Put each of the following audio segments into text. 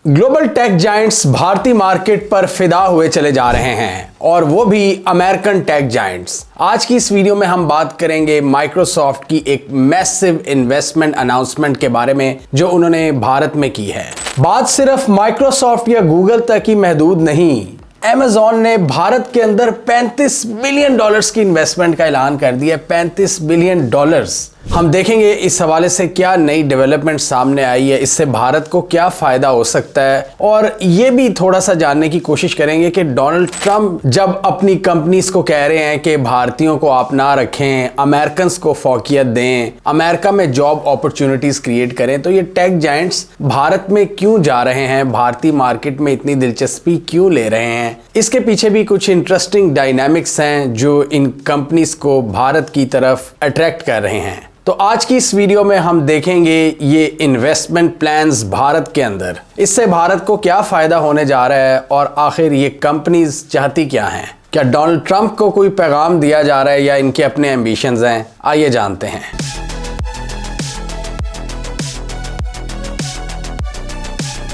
Global tech giants भारतीय market पर फिदा हुए चले जा रहे हैं और वो भी अमेरिकन टेक जायंट्स। आज की इस वीडियो में हम बात करेंगे माइक्रोसॉफ्ट की एक मैसिव इन्वेस्टमेंट अनाउंसमेंट के बारे में जो उन्होंने भारत में की है। बात सिर्फ माइक्रोसॉफ्ट या गूगल तक ही महदूद नहीं, Amazon ने भारत के अंदर $35 बिलियन की इन्वेस्टमेंट का ऐलान कर दिया। $35 बिलियन। हम देखेंगे इस हवाले से क्या नई डेवलपमेंट सामने आई है, इससे भारत को क्या फायदा हो सकता है, और ये भी थोड़ा सा जानने की कोशिश करेंगे कि डोनाल्ड ट्रंप जब अपनी कंपनीज को कह रहे हैं कि भारतीयों को आप ना रखें, अमेरिकन को फौकियत दें, अमेरिका में जॉब अपॉर्चुनिटीज क्रिएट करें, तो ये टेक जायंट्स भारत में क्यों जा रहे हैं, भारतीय मार्केट में इतनी दिलचस्पी क्यों ले रहे हैं। इसके पीछे भी कुछ इंटरेस्टिंग डायनामिक्स हैं जो इन कंपनीज को भारत की तरफ अट्रैक्ट कर रहे हैं। तो आज की इस वीडियो में हम देखेंगे ये इन्वेस्टमेंट प्लान्स भारत के अंदर, इससे भारत को क्या फायदा होने जा रहा है और आखिर ये कंपनीज चाहती क्या हैं। क्या डोनाल्ड ट्रंप को कोई पैगाम दिया जा रहा है या इनके अपने एम्बिशंस हैं, आइए जानते हैं।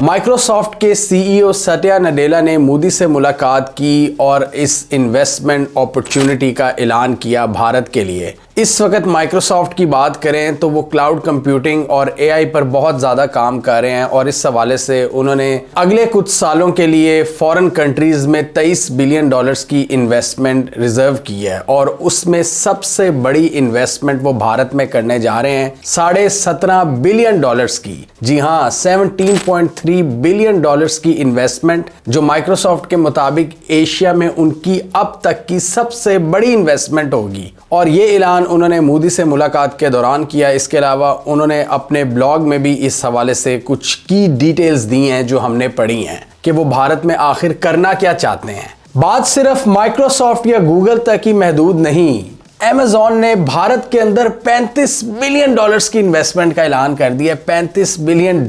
माइक्रोसॉफ्ट के सीईओ सत्या नडेला ने मोदी से मुलाकात की और इस इन्वेस्टमेंट अपॉर्चुनिटी का ऐलान किया भारत के लिए। इस वक्त माइक्रोसॉफ्ट की बात करें तो वो क्लाउड कंप्यूटिंग और एआई पर बहुत ज़्यादा काम कर रहे हैं और इस हवाले से उन्होंने अगले कुछ सालों के लिए फॉरेन कंट्रीज़ में $23 बिलियन की इन्वेस्टमेंट रिजर्व की है और उसमें सबसे बड़ी इन्वेस्टमेंट वो भारत में करने जा रहे हैं $17.5 बिलियन की। जी हाँ, $17.3 बिलियन की इन्वेस्टमेंट, जो माइक्रोसॉफ्ट के मुताबिक एशिया में उनकी अब तक की सबसे बड़ी इन्वेस्टमेंट होगी और ये ऐलान उन्होंने मोदी से मुलाकात के दौरान किया। इसके अलावा उन्होंने अपने ब्लॉग में भी इस हवाले से कुछ की डिटेल्स दी हैं जो हमने पढ़ी हैं कि वो भारत में आखिर करना क्या चाहते हैं। बात सिर्फ माइक्रोसॉफ्ट या गूगल तक ही महदूद नहीं, Amazon ने भारत के अंदर $35 बिलियन की इन्वेस्टमेंट का ऐलान कर दिया। $35 बिलियन।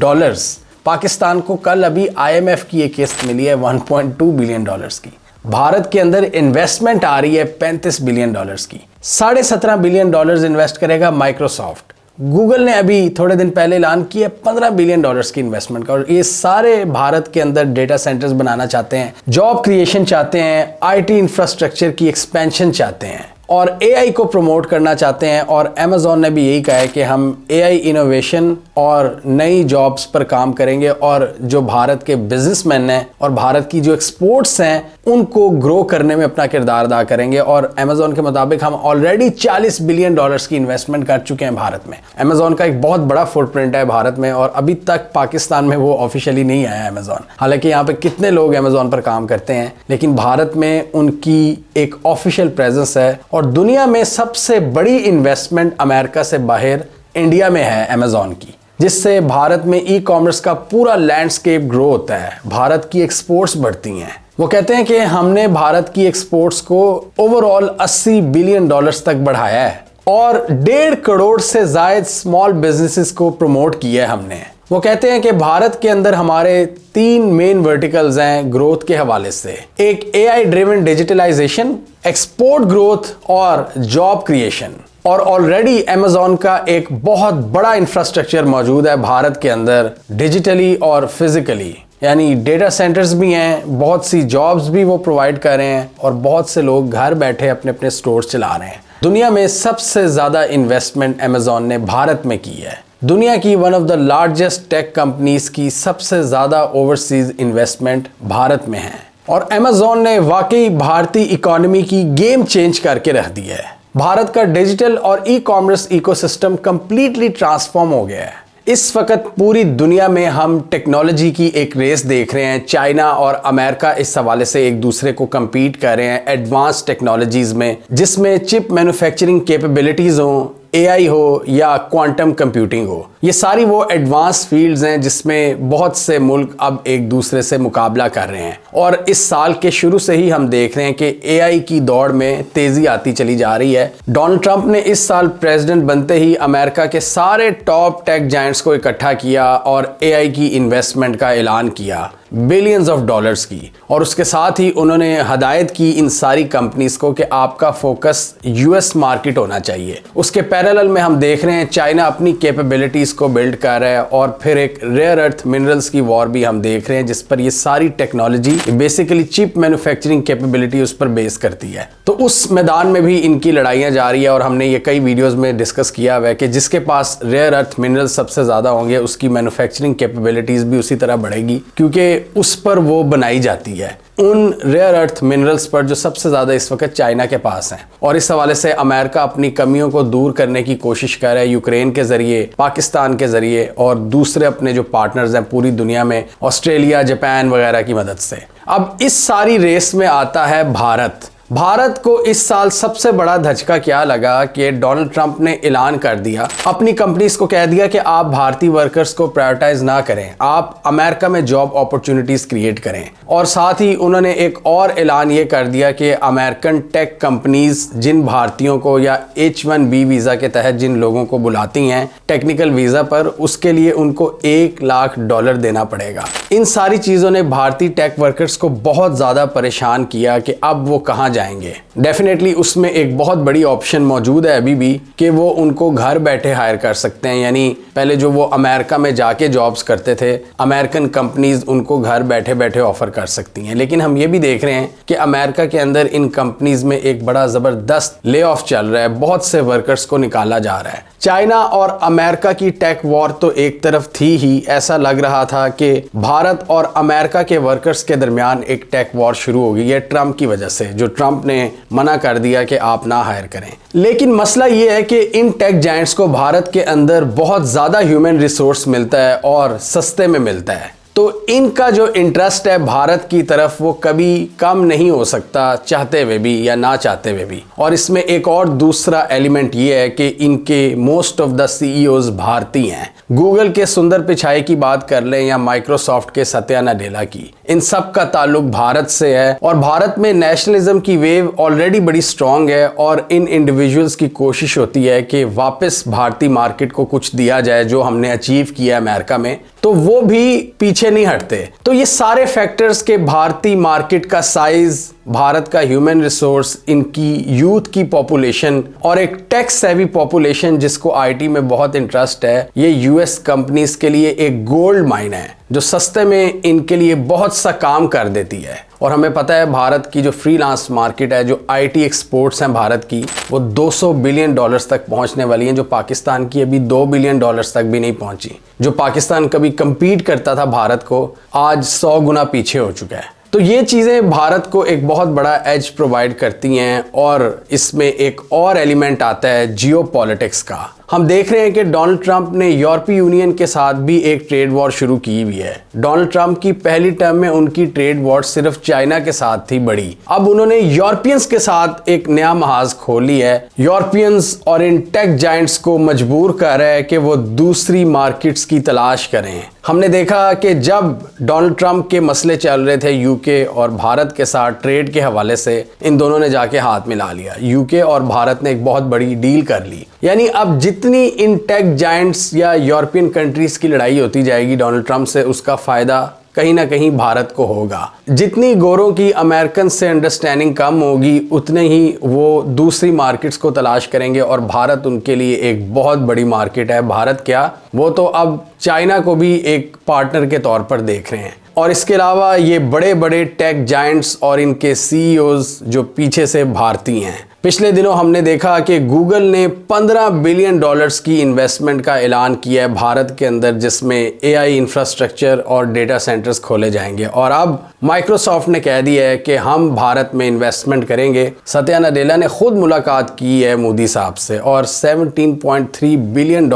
पाकिस्तान को कल अभी IMF की एक किस्त मिली है $1.2 बिलियन की। भारत के अंदर इन्वेस्टमेंट आ रही है $35 बिलियन की। $17.5 बिलियन इन्वेस्ट करेगा माइक्रोसॉफ्ट। गूगल ने अभी थोड़े दिन पहले ऐलान किया $15 बिलियन की इन्वेस्टमेंट का, और ये सारे भारत के अंदर डेटा सेंटर्स बनाना चाहते हैं, जॉब क्रिएशन चाहते हैं, IT इंफ्रास्ट्रक्चर की एक्सपेंशन चाहते हैं और AI को प्रमोट करना चाहते हैं। और Amazon ने भी यही कहा है कि हम AI इनोवेशन और नई जॉब्स पर काम करेंगे और जो भारत के बिजनेसमैन हैं और भारत की जो एक्सपोर्ट्स हैं उनको ग्रो करने में अपना किरदार अदा करेंगे। और Amazon के मुताबिक हम ऑलरेडी $40 बिलियन की इन्वेस्टमेंट कर चुके हैं भारत में। Amazon का एक बहुत बड़ा फुटप्रिंट है भारत में और अभी तक पाकिस्तान में वो ऑफिशियली नहीं आया Amazon। हालांकि यहाँ पे कितने लोग Amazon पर काम करते हैं, लेकिन भारत में उनकी एक ऑफिशियल प्रेजेंस है और दुनिया में सबसे बड़ी इन्वेस्टमेंट अमेरिका से बाहर इंडिया में है Amazon की, जिससे भारत में ई कॉमर्स का पूरा लैंडस्केप ग्रो होता है, भारत की एक्सपोर्ट्स बढ़ती हैं। वो कहते हैं कि हमने भारत की एक्सपोर्ट्स को ओवरऑल $80 बिलियन तक बढ़ाया है और 1.5 करोड़ से ज्यादा स्मॉल बिजनेसेस को प्रमोट किया है हमने। वो कहते हैं कि भारत के अंदर हमारे 3 मेन वर्टिकल्स हैं ग्रोथ के हवाले से, एक AI driven digitalization, export growth और जॉब क्रिएशन। और ऑलरेडी Amazon का एक बहुत बड़ा इंफ्रास्ट्रक्चर मौजूद है भारत के अंदर, डिजिटली और फिजिकली, यानी डेटा सेंटर्स भी हैं, बहुत सी जॉब्स भी वो प्रोवाइड कर रहे हैं और बहुत से लोग घर बैठे अपने अपने स्टोर्स चला रहे हैं। दुनिया में सबसे ज्यादा इन्वेस्टमेंट Amazon ने भारत में की है। दुनिया की one of the largest tech companies की सबसे ज्यादा ओवरसीज इन्वेस्टमेंट भारत में है और Amazon ने वाकई भारतीय इकोनॉमी की गेम चेंज करके रख दी है। भारत का डिजिटल और e commerce ecosystem completely transform हो गया है। इस वक्त पूरी दुनिया में हम टेक्नोलॉजी की एक रेस देख रहे हैं। चाइना और अमेरिका इस हवाले से एक दूसरे को compete कर रहे हैं एडवांस टेक्नोलॉजीज में, जिसमें चिप मैन्युफैक्चरिंग कैपेबिलिटीज हो, AI हो या क्वांटम कंप्यूटिंग हो। ये सारी वो एडवांस फील्ड्स हैं जिसमें बहुत से मुल्क अब एक दूसरे से मुकाबला कर रहे हैं और इस साल के शुरू से ही हम देख रहे हैं कि AI की दौड़ में तेजी आती चली जा रही है। डोनाल्ड ट्रंप ने इस साल प्रेसिडेंट बनते ही अमेरिका के सारे टॉप टेक जायंट्स को इकट्ठा किया और AI की इन्वेस्टमेंट का ऐलान किया। बिलियंस ऑफ डॉलर्स की। और उसके साथ ही उन्होंने हदायत की इन सारी कंपनीज को कि आपका फोकस यूएस मार्केट होना चाहिए। उसके पैरेलल में हम देख रहे हैं चाइना अपनी कैपेबिलिटीज को बिल्ड कर रहा है और फिर एक रेयर अर्थ मिनरल्स की वॉर भी हम देख रहे हैं जिस पर ये सारी technology basically chip manufacturing capability उस पर बेस करती है। तो उस मैदान में भी इनकी लड़ाइयां जारी है और हमने ये कई वीडियोस में डिस्कस किया हुआ है कि जिसके पास रेयर अर्थ मिनरल्स सबसे ज्यादा होंगे उसकी मैन्युफैक्चरिंग कैपेबिलिटीज भी उसी तरह बढ़ेगी, क्योंकि उस पर वो बनाई जाती है, उन रेयर अर्थ मिनरल्स पर जो सबसे ज्यादा इस वक्त चाइना के पास हैं। और इस हवाले से अमेरिका अपनी कमियों को दूर करने की कोशिश कर रहा है यूक्रेन के जरिए, पाकिस्तान के जरिए और दूसरे अपने जो पार्टनर्स हैं पूरी दुनिया में, ऑस्ट्रेलिया, जापान वगैरह की मदद से। अब इस सारी रेस में आता है भारत। भारत को इस साल सबसे बड़ा धचका क्या लगा कि डोनाल्ड ट्रंप ने ऐलान कर दिया, अपनी कंपनीज को कह दिया कि आप भारतीय वर्कर्स को प्रायोरिटाइज ना करें, आप अमेरिका में जॉब अपॉर्चुनिटीज क्रिएट करें। और साथ ही उन्होंने एक और ऐलान ये कर दिया कि अमेरिकन टेक कंपनीज जिन भारतीयों को या H1B वीजा के तहत जिन लोगों को बुलाती हैं टेक्निकल वीजा पर, उसके लिए उनको $1 लाख देना पड़ेगा। इन सारी चीजों ने भारतीय टेक वर्कर्स को बहुत ज्यादा परेशान किया कि अब वो कहां जाएंगे। डेफिनेटली उसमें एक बहुत बड़ी ऑप्शन मौजूद है अभी भी कि वो उनको घर बैठे हायर कर सकते हैं, यानी पहले जो वो अमेरिका में जाके जॉब्स करते थे, अमेरिकन कंपनीज उनको घर बैठे बैठे ऑफर कर सकती हैं। लेकिन हम ये भी देख रहे हैं कि अमेरिका के अंदर इन कंपनीज में एक बड़ा जबरदस्त ले ऑफ चल रहा है, बहुत से वर्कर्स को निकाला जा रहा है। चाइना और अमेरिका की टेक वॉर तो एक तरफ थी ही, ऐसा लग रहा था कि भारत और अमेरिका के वर्कर्स के दरमियान एक टेक वॉर शुरू हो गई है ट्रंप की वजह से, जो ट्रंप ने मना कर दिया कि आप ना हायर करें। लेकिन मसला यह है कि इन टेक जायंट्स को भारत के अंदर बहुत ज्यादा ह्यूमन रिसोर्स मिलता है और सस्ते में मिलता है, तो इनका जो इंटरेस्ट है भारत की तरफ वो कभी कम नहीं हो सकता, चाहते हुए भी या ना चाहते हुए भी। और इसमें एक और दूसरा एलिमेंट ये है कि इनके मोस्ट ऑफ द सीईओज भारतीय हैं। गूगल के सुंदर पिचाई की बात कर लें या माइक्रोसॉफ्ट के सत्या नाडेला की, इन सब का ताल्लुक भारत से है। और भारत में नेशनलिज्म की वेव ऑलरेडी बड़ी स्ट्रांग है और इन इंडिविजुअल्स की कोशिश होती है कि वापस भारतीय मार्केट को कुछ दिया जाए जो हमने अचीव किया अमेरिका में, तो वो भी पीछे नहीं हटते। तो ये सारे फैक्टर्स के भारतीय मार्केट का साइज, भारत का ह्यूमन रिसोर्स, इनकी यूथ की पॉपुलेशन और एक टेक सेवी पॉपुलेशन जिसको आईटी में बहुत इंटरेस्ट है, ये यूएस कंपनीज के लिए एक गोल्ड माइन है जो सस्ते में इनके लिए बहुत सा काम कर देती है। और हमें पता है भारत की जो फ्रीलांस मार्केट है, जो आईटी एक्सपोर्ट्स हैं भारत की, वो $200 बिलियन तक पहुंचने वाली हैं, जो पाकिस्तान की अभी $2 बिलियन तक भी नहीं पहुंची। जो पाकिस्तान कभी कंपीट करता था भारत को, आज 100 गुना पीछे हो चुका है। तो ये चीज़ें भारत को एक बहुत बड़ा एज प्रोवाइड करती हैं। और इसमें एक और एलिमेंट आता है जियोपॉलिटिक्स का। हम देख रहे हैं कि डोनाल्ड ट्रंप ने यूरोपीय यूनियन के साथ भी एक ट्रेड वॉर शुरू की हुई है। डोनाल्ड ट्रंप की पहली टर्म में उनकी ट्रेड वॉर सिर्फ चाइना के साथ थी बड़ी, अब उन्होंने यूरोपियंस के साथ एक नया महाज खोली है। यूरोपियंस और इन टेक जायंट्स को मजबूर कर रहा है कि वो दूसरी मार्केट्स की तलाश करें। हमने देखा कि जब डोनाल्ड ट्रंप के मसले चल रहे थे यूके और भारत के साथ ट्रेड के हवाले से, इन दोनों ने जाके हाथ मिला लिया। यूके और भारत ने एक बहुत बड़ी डील कर ली। यानी अब जितनी इन टेक जायंट्स या यूरोपियन कंट्रीज की लड़ाई होती जाएगी डोनाल्ड ट्रंप से, उसका फायदा कहीं ना कहीं भारत को होगा। जितनी गोरों की अमेरिकन से अंडरस्टैंडिंग कम होगी, उतने ही वो दूसरी मार्केट्स को तलाश करेंगे और भारत उनके लिए एक बहुत बड़ी मार्केट है। भारत क्या, वो तो अब चाइना को भी एक पार्टनर के तौर पर देख रहे हैं। और इसके अलावा ये बड़े बड़े टेक जायंट्स और इनके सीईओज जो पीछे से भारतीय हैं। पिछले दिनों हमने देखा कि गूगल ने $15 बिलियन की इन्वेस्टमेंट का ऐलान किया है भारत के अंदर, जिसमें एआई इंफ्रास्ट्रक्चर और डेटा सेंटर्स खोले जाएंगे। और अब माइक्रोसॉफ्ट ने कह दिया है कि हम भारत में इन्वेस्टमेंट करेंगे। सत्या नाडेला ने खुद मुलाकात की है मोदी साहब से और $17.3 बिलियन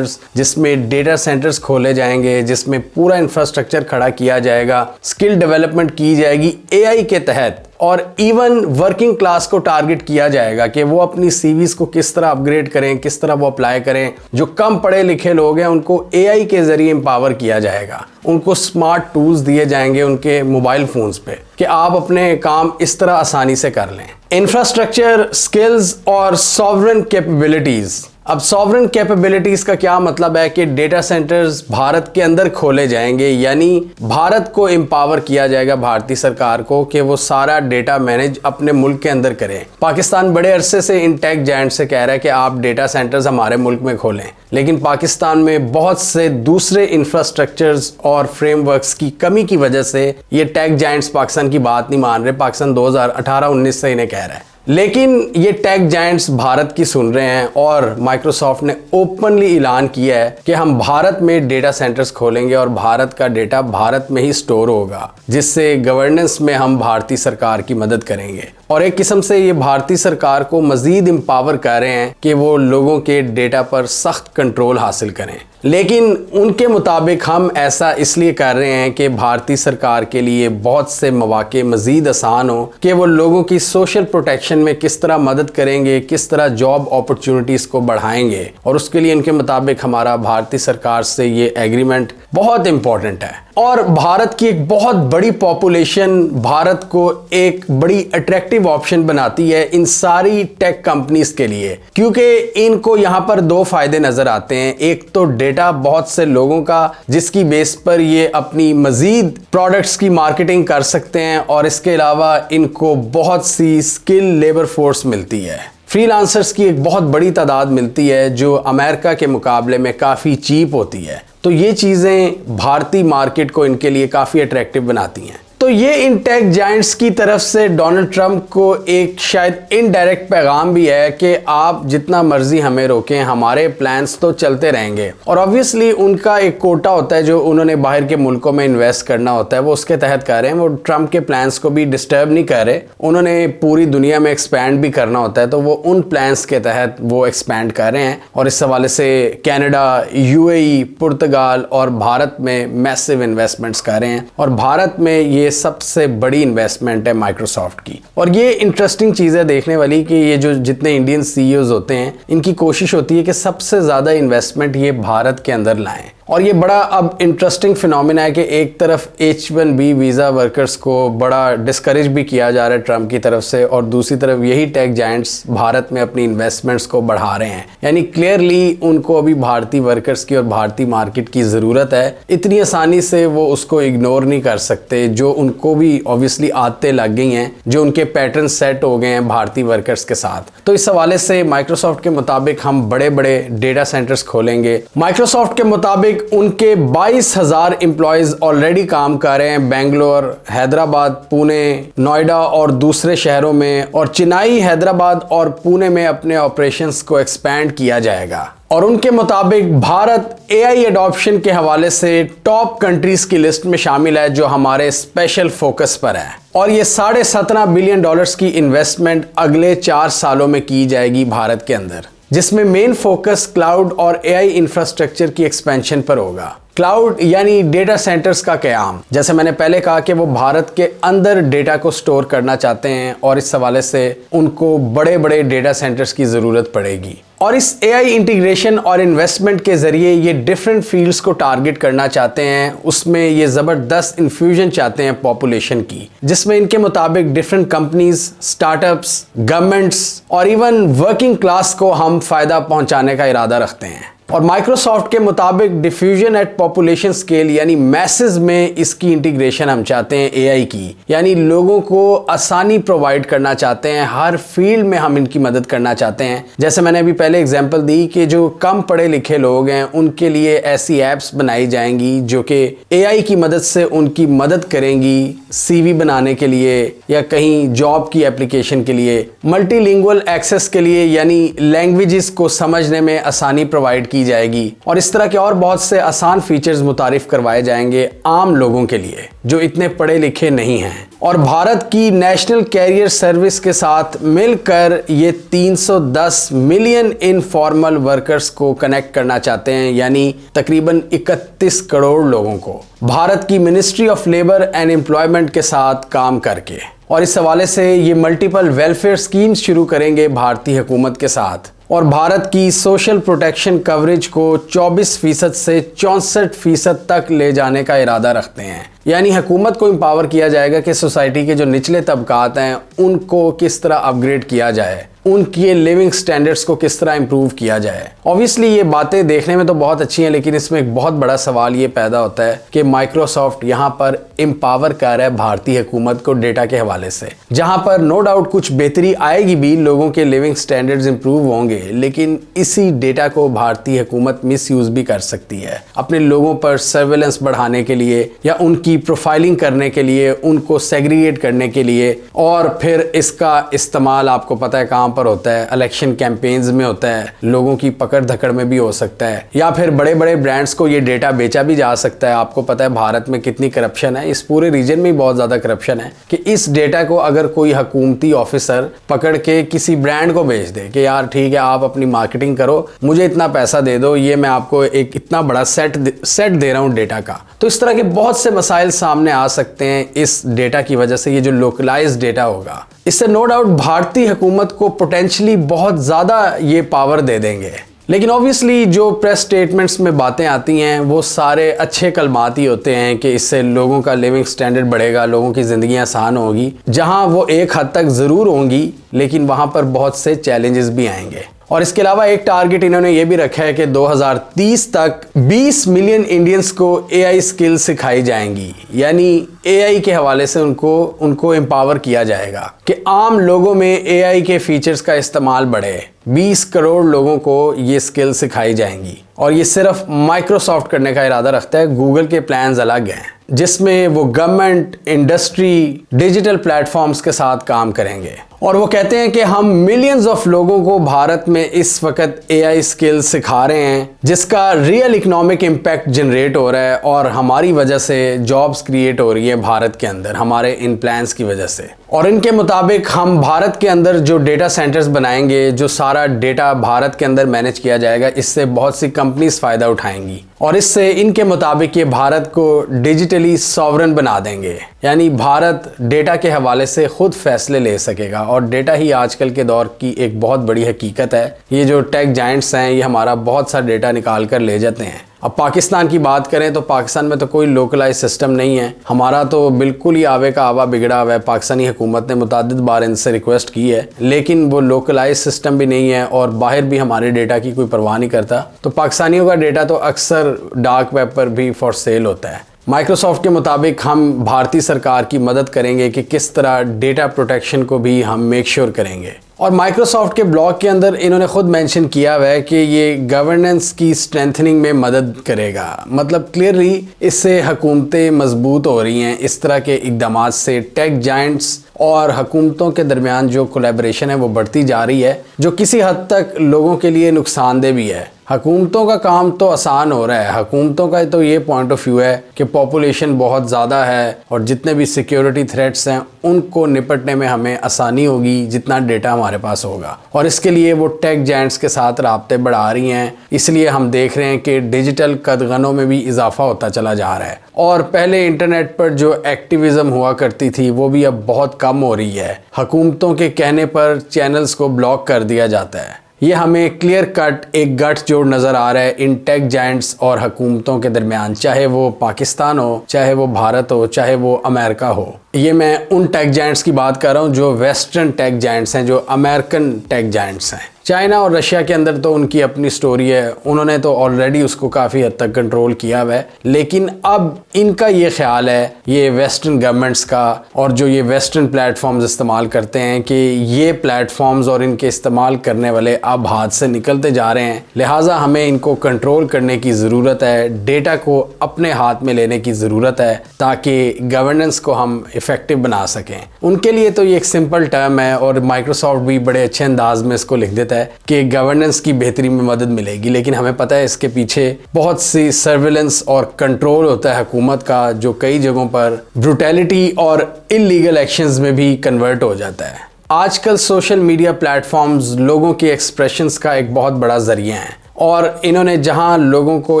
जिसमें डेटा सेंटर्स खोले जाएंगे, जिसमें पूरा इंफ्रास्ट्रक्चर खड़ा किया जाएगा, स्किल डेवलपमेंट की जाएगी एआई के तहत। और इवन वर्किंग क्लास को टारगेट किया जाएगा कि वो अपनी सीवीज को किस तरह अपग्रेड करें, किस तरह वो अप्लाई करें। जो कम पढ़े लिखे लोग हैं उनको एआई के जरिए एम्पावर किया जाएगा, उनको स्मार्ट टूल्स दिए जाएंगे उनके मोबाइल फोन्स पे कि आप अपने काम इस तरह आसानी से कर लें। इंफ्रास्ट्रक्चर, स्किल्स और सॉवरेन कैपेबिलिटीज, अब सॉवरेन कैपेबिलिटीज का क्या मतलब है कि डेटा सेंटर्स भारत के अंदर खोले जाएंगे, यानी भारत को एम्पावर किया जाएगा, भारतीय सरकार को, कि वो सारा डेटा मैनेज अपने मुल्क के अंदर करें। पाकिस्तान बड़े अरसे से इन टेक जायंट से कह रहा है कि आप डेटा सेंटर्स हमारे मुल्क में खोलें, लेकिन पाकिस्तान में बहुत से दूसरे इंफ्रास्ट्रक्चर्स और फ्रेमवर्क्स की कमी की वजह से ये टेक जायंट्स पाकिस्तान की बात नहीं मान रहे। पाकिस्तान 2018-19 से इन्हें कह रहा है, लेकिन ये टेक जायंट्स भारत की सुन रहे हैं और माइक्रोसॉफ्ट ने ओपनली ऐलान किया है कि हम भारत में डेटा सेंटर्स खोलेंगे और भारत का डेटा भारत में ही स्टोर होगा, जिससे गवर्नेंस में हम भारतीय सरकार की मदद करेंगे। और एक किस्म से ये भारतीय सरकार को मजीद एम्पावर कर रहे हैं कि वो लोगों के डेटा पर सख्त कंट्रोल हासिल करें। लेकिन उनके मुताबिक हम ऐसा इसलिए कर रहे हैं कि भारतीय सरकार के लिए बहुत से मौके मजीद आसान हो कि वो लोगों की सोशल प्रोटेक्शन में किस तरह मदद करेंगे, किस तरह जॉब अपॉर्चुनिटीज़ को बढ़ाएंगे। और उसके लिए इनके मुताबिक हमारा भारतीय सरकार से ये एग्रीमेंट बहुत इंपॉर्टेंट है। और भारत की एक बहुत बड़ी पॉपुलेशन भारत को एक बड़ी अट्रैक्टिव ऑप्शन बनाती है इन सारी टेक कंपनीज के लिए, क्योंकि इनको यहाँ पर दो फायदे नजर आते हैं। एक तो डेटा बहुत से लोगों का, जिसकी बेस पर ये अपनी मजीद प्रोडक्ट्स की मार्केटिंग कर सकते हैं, और इसके अलावा इनको बहुत सी स्किल लेबर फोर्स मिलती है। फ्रीलांसर्स की एक बहुत बड़ी तादाद मिलती है जो अमेरिका के मुकाबले में काफ़ी चीप होती है। तो ये चीज़ें भारतीय मार्केट को इनके लिए काफ़ी अट्रैक्टिव बनाती हैं। तो ये इन टेक जायंट्स की तरफ से डोनाल्ड ट्रंप को एक शायद इनडायरेक्ट पैगाम भी है कि आप जितना मर्जी हमें रोकें, हमारे प्लान्स तो चलते रहेंगे। और ऑब्वियसली उनका एक कोटा होता है जो उन्होंने बाहर के मुल्कों में इन्वेस्ट करना होता है, वो उसके तहत कर रहे हैं। वो ट्रंप के प्लान्स को भी डिस्टर्ब नहीं कर रहे, उन्होंने पूरी दुनिया में एक्सपैंड भी करना होता है, तो वो उन प्लान्स के तहत वो एक्सपैंड कर रहे हैं। और इस हवाले से कैनेडा, यूएई, पुर्तगाल और भारत में मैसिव इन्वेस्टमेंट्स कर रहे हैं। और भारत में ये सबसे बड़ी इन्वेस्टमेंट है माइक्रोसॉफ्ट की। और ये इंटरेस्टिंग चीज़ है देखने वाली कि ये जो जितने इंडियन सीईओज होते हैं, इनकी कोशिश होती है कि सबसे ज़्यादा इन्वेस्टमेंट ये भारत के अंदर लाएं। और ये बड़ा अब इंटरेस्टिंग फिनोमिना है कि एक तरफ H1B वीज़ा वर्कर्स को बड़ा डिस्करेज भी किया जा रहा है ट्रंप की तरफ से, और दूसरी तरफ यही टेक जायंट्स भारत में अपनी इन्वेस्टमेंट्स को बढ़ा रहे हैं। यानी क्लियरली उनको अभी भारतीय वर्कर्स की और भारतीय मार्केट की ज़रूरत है। इतनी आसानी से वो उसको इग्नोर नहीं कर सकते, जो उनको भी ऑब्वियसली आदतें लग गई हैं, जो उनके पैटर्न सेट हो गए हैं भारतीय वर्कर्स के साथ। तो इस हवाले से माइक्रोसॉफ्ट के मुताबिक हम बड़े बड़े डेटा सेंटर्स खोलेंगे। माइक्रोसॉफ्ट के मुताबिक उनके 22,000 एम्प्लॉयज ऑलरेडी काम कर रहे हैं बेंगलोर, हैदराबाद, पुणे, नोएडा और दूसरे शहरों में, और चेन्नई, हैदराबाद और पुणे में अपने ऑपरेशंस को एक्सपैंड किया जाएगा। और उनके मुताबिक भारत एआई एडॉप्शन के हवाले से टॉप कंट्रीज की लिस्ट में शामिल है, जो हमारे स्पेशल फोकस पर है। और ये $17.5 बिलियन की इन्वेस्टमेंट अगले 4 सालों में की जाएगी भारत के अंदर, जिसमें मेन फोकस क्लाउड और एआई इंफ्रास्ट्रक्चर की एक्सपेंशन पर होगा। क्लाउड यानी डेटा सेंटर्स का क़याम, जैसे मैंने पहले कहा कि वो भारत के अंदर डेटा को स्टोर करना चाहते हैं, और इस हवाले से उनको बड़े बड़े डेटा सेंटर्स की ज़रूरत पड़ेगी। और इस एआई इंटीग्रेशन और इन्वेस्टमेंट के ज़रिए ये डिफरेंट फील्ड्स को टारगेट करना चाहते हैं। उसमें ये ज़बरदस्त इन्फ्यूजन चाहते हैं पॉपुलेशन की, जिसमें इनके मुताबिक डिफरेंट कंपनीज, स्टार्टअप्स, गवर्नमेंट्स और इवन वर्किंग क्लास को हम फ़ायदा पहुंचाने का इरादा रखते हैं। और माइक्रोसॉफ्ट के मुताबिक डिफ्यूजन एट पॉपुलेशन स्केल यानी मैसेज में इसकी इंटीग्रेशन हम चाहते हैं एआई की, यानी लोगों को आसानी प्रोवाइड करना चाहते हैं, हर फील्ड में हम इनकी मदद करना चाहते हैं। जैसे मैंने अभी पहले एग्जांपल दी कि जो कम पढ़े लिखे लोग हैं उनके लिए ऐसी एप्स बनाई जाएंगी जो कि एआई की मदद से उनकी मदद करेंगी सीवी बनाने के लिए या कहीं जॉब की एप्लीकेशन के लिए, मल्टीलिंगुअल एक्सेस के लिए यानी लैंग्वेजेस को समझने में आसानी प्रोवाइड की जाएगी, और इस तरह के और बहुत से आसान फीचर्स मुतारिफ करवाए जाएंगे आम लोगों के लिए जो इतने पढ़े लिखे नहीं हैं। और भारत की नेशनल कैरियर सर्विस के साथ मिलकर ये 310 मिलियन इनफॉर्मल वर्कर्स को कनेक्ट करना चाहते हैं, यानी तकरीबन 31 करोड़ लोगों को, भारत की ministry of labour and employment के साथ काम करके। और इस हवाले से ये मल्टीपल वेलफेयर स्कीम्स शुरू करेंगे भारतीय हुकूमत के साथ, और भारत की सोशल प्रोटेक्शन कवरेज को 24% से 64% तक ले जाने का इरादा रखते हैं। यानी हुकूमत को एम्पावर किया जाएगा कि सोसाइटी के जो निचले तबकात हैं उनको किस तरह अपग्रेड किया जाए, उनके लिविंग स्टैंडर्ड्स को किस तरह इंप्रूव किया जाए। ऑब्वियसली ये बातें देखने में तो बहुत अच्छी हैं, लेकिन इसमें एक बहुत बड़ा सवाल ये पैदा होता है कि माइक्रोसॉफ्ट यहाँ पर एम्पावर कर रहा है भारतीय हुकूमत को डेटा के हवाले से, जहां पर नो डाउट कुछ बेहतरी आएगी भी, लोगों के लिविंग स्टैंडर्ड्स इंप्रूव होंगे, लेकिन इसी डेटा को भारतीय हुकूमत मिसयूज भी कर सकती है अपने लोगों पर सर्वेलेंस बढ़ाने के लिए या उनकी प्रोफाइलिंग करने के लिए, उनको सेग्रीगेट करने के लिए। और फिर इसका इस्तेमाल आपको पता है कहां पर होता है, इलेक्शन कैंपेन्स में होता है, लोगों की पकड़ धकड़ में भी हो सकता है, या फिर बड़े बड़े ब्रांड्स को ये डेटा बेचा भी जा सकता है। आपको पता है भारत में कितनी करप्शन है, इस पूरे रीजन में बहुत ज्यादा करप्शन है कि इस डेटा को अगर कोई हुकूमती ऑफिसर पकड़ के किसी ब्रांड को बेच दे कि यार ठीक है आप अपनी मार्केटिंग करो, मुझे इतना पैसा दे दो, ये मैं आपको एक इतना बड़ा सेट दे रहा हूं डेटा का। तो इस तरह के बहुत से मसाइल सामने आ सकते हैं इस डेटा की वजह से। ये जो लोकलाइज्ड डेटा होगा, इससे नो डाउट भारतीय हुकूमत को पोटेंशियली बहुत ज्यादा ये पावर दे देंगे। लेकिन ऑब्वियसली जो प्रेस स्टेटमेंट्स में बातें आती हैं वो सारे अच्छे कलमात ही होते हैं कि इससे लोगों का लिविंग स्टैंडर्ड बढ़ेगा, लोगों की ज़िंदगी आसान होगी, जहां वो एक हद तक ज़रूर होंगी, लेकिन वहां पर बहुत से चैलेंजेस भी आएंगे। और इसके अलावा एक टारगेट इन्होंने ये भी रखा है कि 2030 तक 20 मिलियन इंडियंस को एआई स्किल सिखाई जाएंगी, यानी एआई के हवाले से उनको एम्पावर किया जाएगा कि आम लोगों में एआई के फीचर्स का इस्तेमाल बढ़े। 20 करोड़ लोगों को ये स्किल सिखाई जाएंगी और ये सिर्फ माइक्रोसॉफ्ट करने का इरादा रखता है। गूगल के प्लान्स अलग हैं जिसमें वो गवर्नमेंट, इंडस्ट्री, डिजिटल प्लेटफॉर्म्स के साथ काम करेंगे और वो कहते हैं कि हम मिलियंस ऑफ लोगों को भारत में इस वक्त एआई स्किल सिखा रहे हैं जिसका रियल इकोनॉमिक इम्पैक्ट जनरेट हो रहा है और हमारी वजह से जॉब्स क्रिएट हो रही है भारत के अंदर, हमारे इन प्लान्स की वजह से। और इनके मुताबिक हम भारत के अंदर जो डेटा सेंटर्स बनाएंगे, जो सारा डेटा भारत के अंदर मैनेज किया जाएगा, इससे बहुत सी कंपनीज फायदा उठाएंगी और इससे इनके मुताबिक ये भारत को डिजिटली सॉवरन बना देंगे, यानी भारत डेटा के हवाले से खुद फैसले ले सकेगा। और डेटा ही आजकल के दौर की एक बहुत बड़ी हकीकत है। ये जो टेक जायंट्स हैं ये हमारा बहुत सा डेटा निकाल कर ले जाते हैं। अब पाकिस्तान की बात करें तो पाकिस्तान में तो कोई लोकलाइज सिस्टम नहीं है, हमारा तो बिल्कुल ही आवे का आवा बिगड़ा हुआ है। पाकिस्तानी हुकूमत ने मुतादिद बार इनसे रिक्वेस्ट की है, लेकिन वो लोकलाइज सिस्टम भी नहीं है और बाहर भी हमारे डेटा की कोई परवाह नहीं करता। तो पाकिस्तानियों का डेटा तो अक्सर डार्क वेब पर भी फॉर सेल होता है। माइक्रोसॉफ्ट के मुताबिक हम भारतीय सरकार की मदद करेंगे कि किस तरह डेटा प्रोटेक्शन को भी हम मेक श्योर करेंगे। और माइक्रोसॉफ्ट के ब्लॉग के अंदर इन्होंने खुद मेंशन किया हुआ है कि ये गवर्नेंस की स्ट्रेंथनिंग में मदद करेगा। मतलब क्लियरली इससे हुकूमतें मजबूत हो रही हैं। इस तरह के इकदाम से टेक जायंट्स और हुकूमतों के दरमियान जो कोलैबोरेशन है वो बढ़ती जा रही है, जो किसी हद तक लोगों के लिए नुकसानदेह भी है। हुकूमतों का काम तो आसान हो रहा है, हुकूमतों का तो ये पॉइंट ऑफ व्यू है कि पॉपुलेशन बहुत ज़्यादा है और जितने भी सिक्योरिटी थ्रेट्स हैं उनको निपटने में हमें आसानी होगी जितना डेटा हमारे पास होगा। और इसके लिए वो टेक जायंट्स के साथ राब्ते बढ़ा रही हैं। इसलिए हम देख रहे हैं कि डिजिटल कदगनों में भी इजाफा होता चला जा रहा है और पहले इंटरनेट पर जो एक्टिविज़म हुआ करती थी वो भी अब बहुत कम हो रही है। हुकूमतों के कहने पर चैनल्स को ब्लॉक कर दिया जाता है। ये हमें क्लियर कट एक गठजोड़ नज़र आ रहा है इन टेक जायंट्स और हुकूमतों के दरमियान, चाहे वो पाकिस्तान हो, चाहे वो भारत हो, चाहे वो अमेरिका हो। ये मैं उन टेक जायंट्स की बात कर रहा हूँ जो वेस्टर्न टेक जायंट्स हैं, जो अमेरिकन टेक जायंट्स हैं। चाइना और रशिया के अंदर तो उनकी अपनी स्टोरी है, उन्होंने तो ऑलरेडी उसको काफ़ी हद तक कंट्रोल किया हुआ है। लेकिन अब इनका ये ख्याल है, ये वेस्टर्न गवर्नमेंट्स का और जो ये वेस्टर्न प्लेटफॉर्म्स इस्तेमाल करते हैं, कि ये प्लेटफॉर्म्स और इनके इस्तेमाल करने वाले अब हाथ से निकलते जा रहे हैं, लिहाजा हमें इनको कंट्रोल करने की ज़रूरत है, डेटा को अपने हाथ में लेने की ज़रूरत है ताकि गवर्नेंस को हम इफ़ेक्टिव बना सकें। उनके लिए तो ये एक सिंपल टर्म है और माइक्रोसॉफ्ट भी बड़े अच्छे अंदाज में इसको लिख देता है कि गवर्नेंस की बेहतरी में मदद मिलेगी, लेकिन हमें पता है इसके पीछे बहुत सी सर्विलेंस और कंट्रोल होता है हुकूमत का, जो कई जगहों पर ब्रूटैलिटी और इल्लीगल एक्शंस में भी कन्वर्ट हो जाता है। आजकल सोशल मीडिया प्लेटफॉर्म्स लोगों के एक्सप्रेशंस का एक बहुत बड़ा जरिया है और इन्होंने जहां लोगों को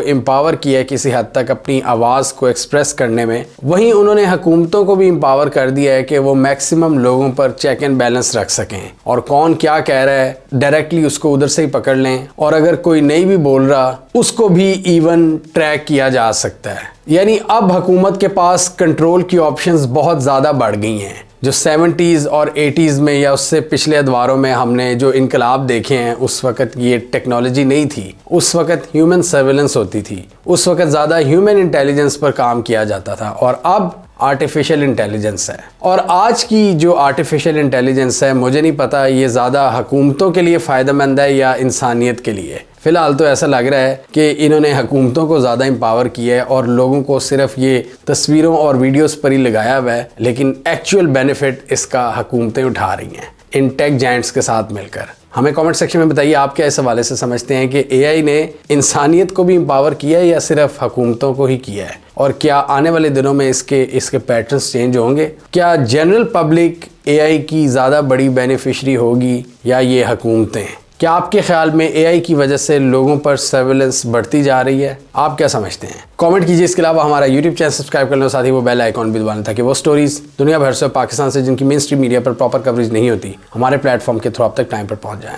एम्पावर किया है किसी हद तक अपनी आवाज़ को एक्सप्रेस करने में, वहीं उन्होंने हुकूमतों को भी एम्पावर कर दिया है कि वो मैक्सिमम लोगों पर चेक एंड बैलेंस रख सकें और कौन क्या कह रहा है डायरेक्टली उसको उधर से ही पकड़ लें और अगर कोई नहीं भी बोल रहा उसको भी इवन ट्रैक किया जा सकता है। यानी अब हुकूमत के पास कंट्रोल की ऑप्शंस बहुत ज़्यादा बढ़ गई हैं, जो 70s और 80s में या उससे पिछले अदवारों में हमने जो इनकलाब देखे हैं, उस वक़्त ये टेक्नोलॉजी नहीं थी। उस वक़्त ह्यूमन सर्विलेंस होती थी, उस वक़्त ज़्यादा ह्यूमन इंटेलिजेंस पर काम किया जाता था, और अब आर्टिफिशियल इंटेलिजेंस है। और आज की जो आर्टिफिशियल इंटेलिजेंस है, मुझे नहीं पता ये ज़्यादा हुकूमतों के लिए फ़ायदेमंद है या इंसानियत के लिए। फ़िलहाल तो ऐसा लग रहा है कि इन्होंने हुकूमतों को ज़्यादा एम्पावर किया है और लोगों को सिर्फ ये तस्वीरों और वीडियोस पर ही लगाया हुआ है, लेकिन एक्चुअल बेनिफिट इसका हुकूमतें उठा रही हैं इन टेक जायंट्स के साथ मिलकर। हमें कमेंट सेक्शन में बताइए आप क्या इस हवाले से समझते हैं कि एआई ने इंसानियत को भी एम्पावर किया है या सिर्फ हुकूमतों को ही किया है, और क्या आने वाले दिनों में इसके पैटर्न्स चेंज होंगे? क्या जनरल पब्लिक एआई की ज़्यादा बड़ी बेनिफिशरी होगी या ये हुकूमतें? क्या आपके ख्याल में एआई की वजह से लोगों पर सर्विलेंस बढ़ती जा रही है? आप क्या समझते हैं? कमेंट कीजिए। इसके अलावा हमारा यूट्यूब चैनल सब्सक्राइब कर लो, साथ ही वो बेल आइकॉन भी दबाना, ताकि वो स्टोरीज दुनिया भर से, पाकिस्तान से जिनकी मेन स्ट्रीम मीडिया पर प्रॉपर कवरेज नहीं होती, हमारे प्लेटफॉर्म के थ्रू आप तक टाइम पर पहुंच जाएं।